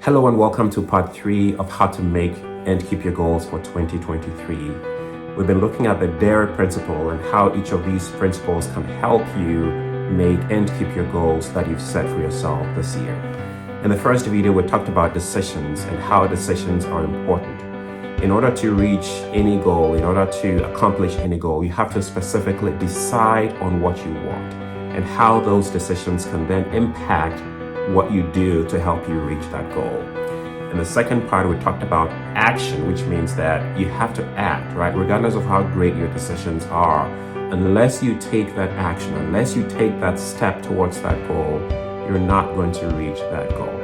Hello and welcome to part 3 of how to make and keep your goals for 2023. We've been looking at the DARE principle and how each of these principles can help you make and keep your goals that you've set for yourself this year. In the first video, we talked about decisions and how decisions are important. In order to reach any goal, in order to accomplish any goal, you have to specifically decide on what you want and how those decisions can then impact what you do to help you reach that goal. In the second part, we talked about action, which means that you have to act, right? Regardless of how great your decisions are, unless you take that action, unless you take that step towards that goal, you're not going to reach that goal.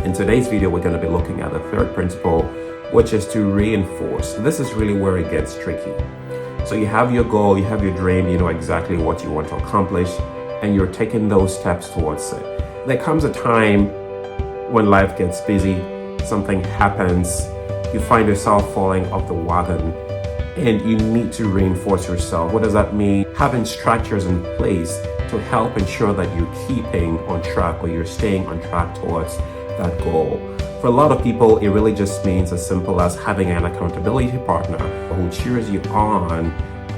In today's video, we're going to be looking at the third principle, which is to reinforce. This is really where it gets tricky. So you have your goal, you have your dream, you know exactly what you want to accomplish, and you're taking those steps towards it. There comes a time when life gets busy, something happens, you find yourself falling off the wagon, and you need to reinforce yourself. What does that mean? Having structures in place to help ensure that you're keeping on track or you're staying on track towards that goal. For a lot of people, it really just means as simple as having an accountability partner who cheers you on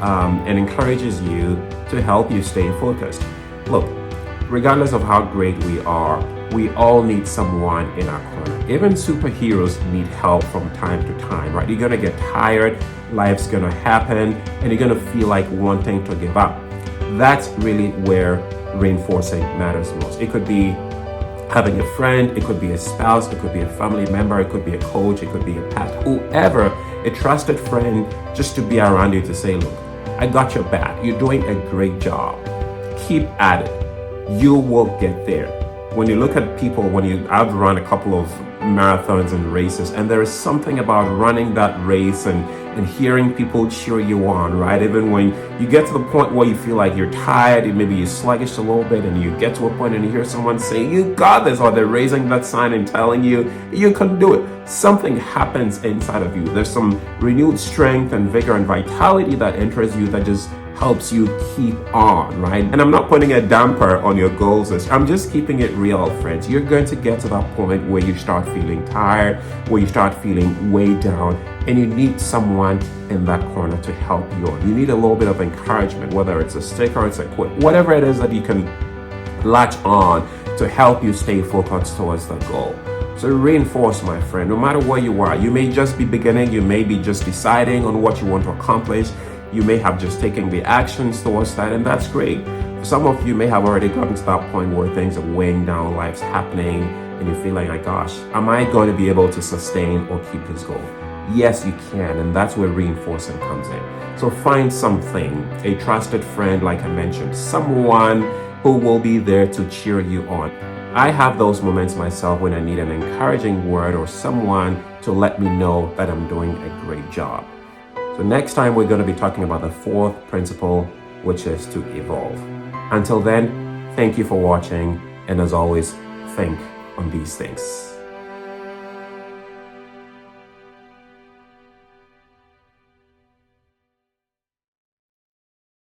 and encourages you to help you stay focused. Look, regardless of how great we are, we all need someone in our corner. Even superheroes need help from time to time, right? You're gonna get tired, life's gonna happen, and you're gonna feel like wanting to give up. That's really where reinforcing matters most. It could be having a friend, it could be a spouse, it could be a family member, it could be a coach, it could be a pet, whoever, a trusted friend, just to be around you to say, look, I got your back, you're doing a great job, keep at it. You will get there. When you look at people, I've run a couple of marathons and races, and there is something about running that race and hearing people cheer you on, right? Even when you get to the point where you feel like you're tired, and maybe you're sluggish a little bit, and you get to a point and you hear someone say, you got this, or they're raising that sign and telling you, you can do it. Something happens inside of you. There's some renewed strength and vigor and vitality that enters you that just helps you keep on, right? And I'm not putting a damper on your goals. I'm just keeping it real, friends. You're going to get to that point where you start feeling tired, where you start feeling way down, and you need someone in that corner to help you on. You need a little bit of encouragement, whether it's a stick or it's a quote, whatever it is that you can latch on to help you stay focused towards the goal. So reinforce, my friend, no matter where you are. You may just be beginning, you may be just deciding on what you want to accomplish. You may have just taken the actions towards that, and that's great. For some of you may have already gotten to that point where things are weighing down, life's happening, and you're feeling like, gosh, am I going to be able to sustain or keep this goal? Yes, you can, and that's where reinforcing comes in. So find something, a trusted friend, like I mentioned, someone who will be there to cheer you on. I have those moments myself when I need an encouraging word or someone to let me know that I'm doing a great job. So next time we're going to be talking about the fourth principle, which is to evolve. Until then, thank you for watching, and as always, think on these things.